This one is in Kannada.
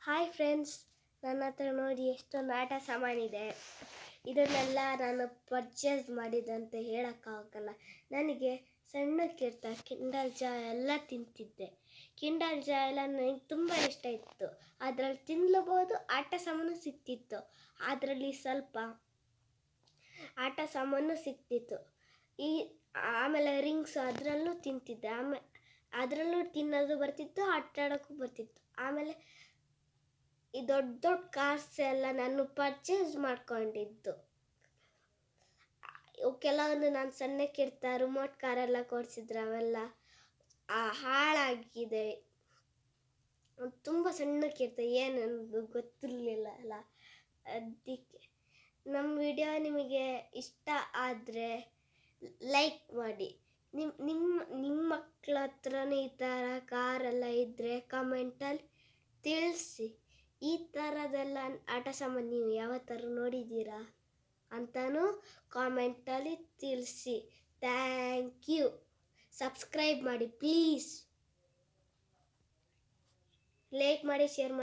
ಹಾಯ್ ಫ್ರೆಂಡ್ಸ್, ನನ್ನ ಹತ್ರ ನೋಡಿ ಎಷ್ಟೊಂದು ಆಟ ಸಾಮಾನಿದೆ. ಇದನ್ನೆಲ್ಲ ನಾನು ಪರ್ಚೇಸ್ ಮಾಡಿದಂತ ಹೇಳೋಕ್ಕಾಗಲ್ಲ. ನನಗೆ ಸಣ್ಣಕ್ಕಿರ್ತಾ ಕಿಂಡರ್ ಜಾಯ್ ಎಲ್ಲ ತಿಂತಿದ್ದೆ. ಕಿಂಡರ್ ಜಾಯ್ ಎಲ್ಲ ನನಗೆ ತುಂಬ ಇಷ್ಟ ಇತ್ತು. ಅದರಲ್ಲಿ ತಿನ್ನಲೂಬೋದು, ಆಟ ಸಾಮಾನು ಸಿಕ್ತಿತ್ತು. ಅದರಲ್ಲಿ ಸ್ವಲ್ಪ ಆಟ ಸಾಮಾನು ಸಿಕ್ತಿತ್ತು. ಆಮೇಲೆ ರಿಂಗ್ಸ್ ಅದರಲ್ಲೂ ತಿಂತಿದ್ದೆ. ಅದರಲ್ಲೂ ತಿನ್ನೋದು ಬರ್ತಿತ್ತು, ಆಟ ಆಡೋಕ್ಕೂ ಬರ್ತಿತ್ತು. ಆಮೇಲೆ ಈ ದೊಡ್ಡ ದೊಡ್ಡ ಕಾರ್ಸ್ ಎಲ್ಲ ನಾನು ಪರ್ಚೇಸ್ ಮಾಡ್ಕೊಂಡಿದ್ದು. ಕೆಲವೊಂದು ನಾನು ಸಣ್ಣಕ್ಕಿರ್ತಾ ರಿಮೋಟ್ ಕಾರೆಲ್ಲ ಕೊಡಿಸಿದ್ರು, ಅವೆಲ್ಲ ಹಾಳಾಗಿದೆ. ತುಂಬ ಸಣ್ಣಕ್ಕಿರ್ತಾ ಏನೊಂದು ಗೊತ್ತಿರಲಿಲ್ಲ ಅಲ್ಲ. ಅದಕ್ಕೆ ನಮ್ಮ ವಿಡಿಯೋ ನಿಮಗೆ ಇಷ್ಟ ಆದರೆ ಲೈಕ್ ಮಾಡಿ. ನಿಮ್ಮ ಮಕ್ಕಳ ಹತ್ರನೂ ಈ ಥರ ಕಾರೆಲ್ಲ ಇದ್ದರೆ ಕಮೆಂಟಲ್ಲಿ ತಿಳಿಸಿ. ಈ ಥರದೆಲ್ಲ ಆಟ ಸಾಮಾನು ನೀವು ಯಾವತ್ತಾರು ನೋಡಿದ್ದೀರಾ ಅಂತಲೂ ಕಾಮೆಂಟಲ್ಲಿ ತಿಳಿಸಿ. Thank you. ಸಬ್ಸ್ಕ್ರೈಬ್ ಮಾಡಿ ಪ್ಲೀಸ್. ಲೈಕ್ ಮಾಡಿ, ಶೇರ್ ಮಾಡಿ.